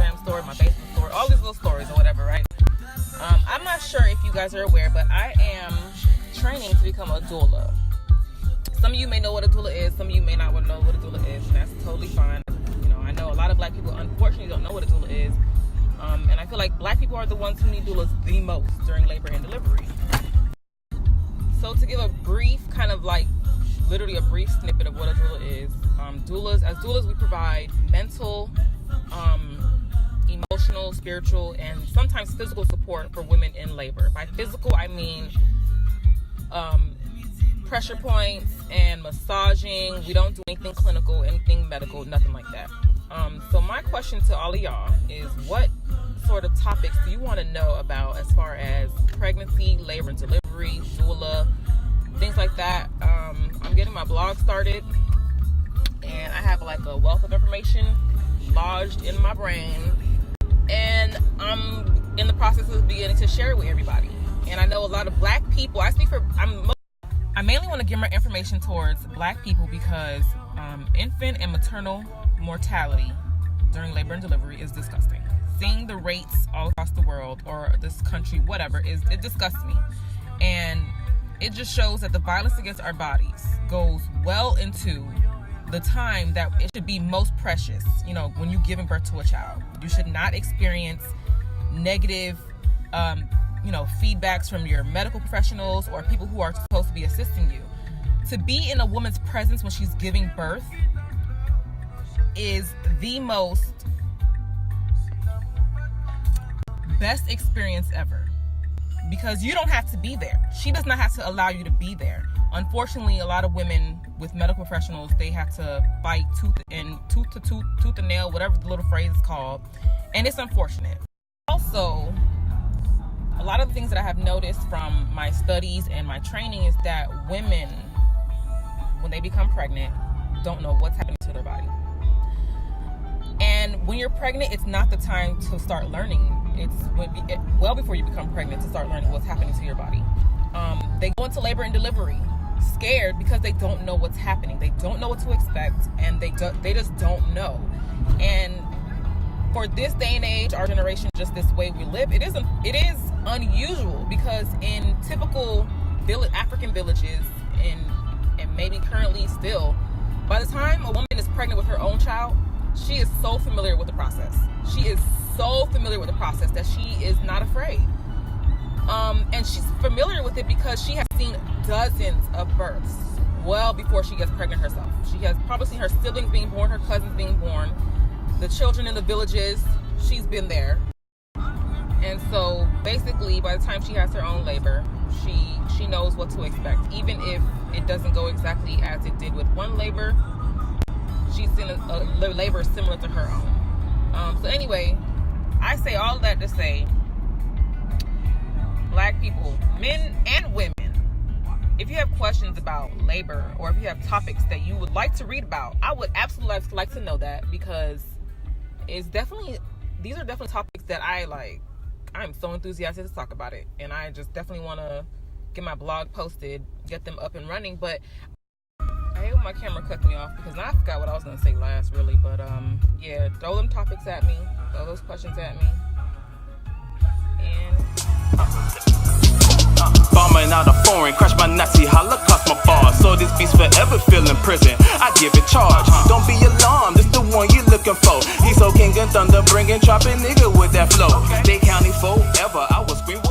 Instagram story, my Facebook story, all these little stories or whatever, right? I'm not sure if you guys are aware, but I am training to become a doula. Some of you may know what a doula is, some of you may not know what a doula is, and that's totally fine. You know, I know a lot of black people unfortunately don't know what a doula is, and I feel like black people are the ones who need doulas the most during labor and delivery. So to give a brief, kind of like literally a brief snippet of what a doula is, as doulas we provide mental, emotional, spiritual, and sometimes physical support for women in labor. By physical, I mean pressure points and massaging. We don't do anything clinical, anything medical, nothing like that. So my question to all of y'all is, what sort of topics do you want to know about as far as pregnancy, labor and delivery, doula, things like that? I'm getting my blog started, and I have like a wealth of information lodged in my brain, and I'm in the process of beginning to share it with everybody. And I know a lot of black people, I mainly want to give my information towards black people because infant and maternal mortality during labor and delivery is disgusting. Seeing the rates all across the world or this country, whatever, it disgusts me. And it just shows that the violence against our bodies goes well into the time that it should be most precious. You know, when you're giving birth to a child, you should not experience negative feedbacks from your medical professionals or people who are supposed to be assisting you. To be in a woman's presence when she's giving birth is the most best experience ever, because you don't have to be there. She does not have to allow you to be there. Unfortunately, a lot of women with medical professionals, they have to fight tooth and nail, whatever the little phrase is called, and it's unfortunate. Also, a lot of the things that I have noticed from my studies and my training is that women, when they become pregnant, don't know what's happening to their body. And when you're pregnant, it's not the time to start learning. It's well before you become pregnant to start learning what's happening to your body. They go into labor and delivery scared because they don't know what's happening. They don't know what to expect, and they just don't know. And for this day and age, our generation, just this way we live, it is unusual, because in typical African villages, and maybe currently still, by the time a woman is pregnant with her own child, she is so familiar with the process. She is so familiar with the process that she is not afraid. And she's familiar with it because she has seen dozens of births well before she gets pregnant herself. She has probably seen her siblings being born, her cousins being born, the children in the villages. She's been there. And so basically, by the time she has her own labor, she knows what to expect. Even if it doesn't go exactly as it did with one labor, she's in a labor similar to her own. So anyway, I say all of that to say, black people, men and women, if you have questions about labor, or if you have topics that you would like to read about, I would absolutely like to know that, because these are definitely topics that I'm so enthusiastic to talk about it, and I just definitely want to get my blog posted, get them up and running. But I hate when my camera cuts me off, because now I forgot what I was going to say last, really. But yeah, throw them topics at me, throw those questions at me, and bombing out of foreign, crash my Nazi Holocaust, my bars. So this beast forever feel in prison. I give it charge. Don't be alarmed, this the one you looking for. He's so king and thunder, bringing, dropping nigga with that flow. They counting forever. I was screaming.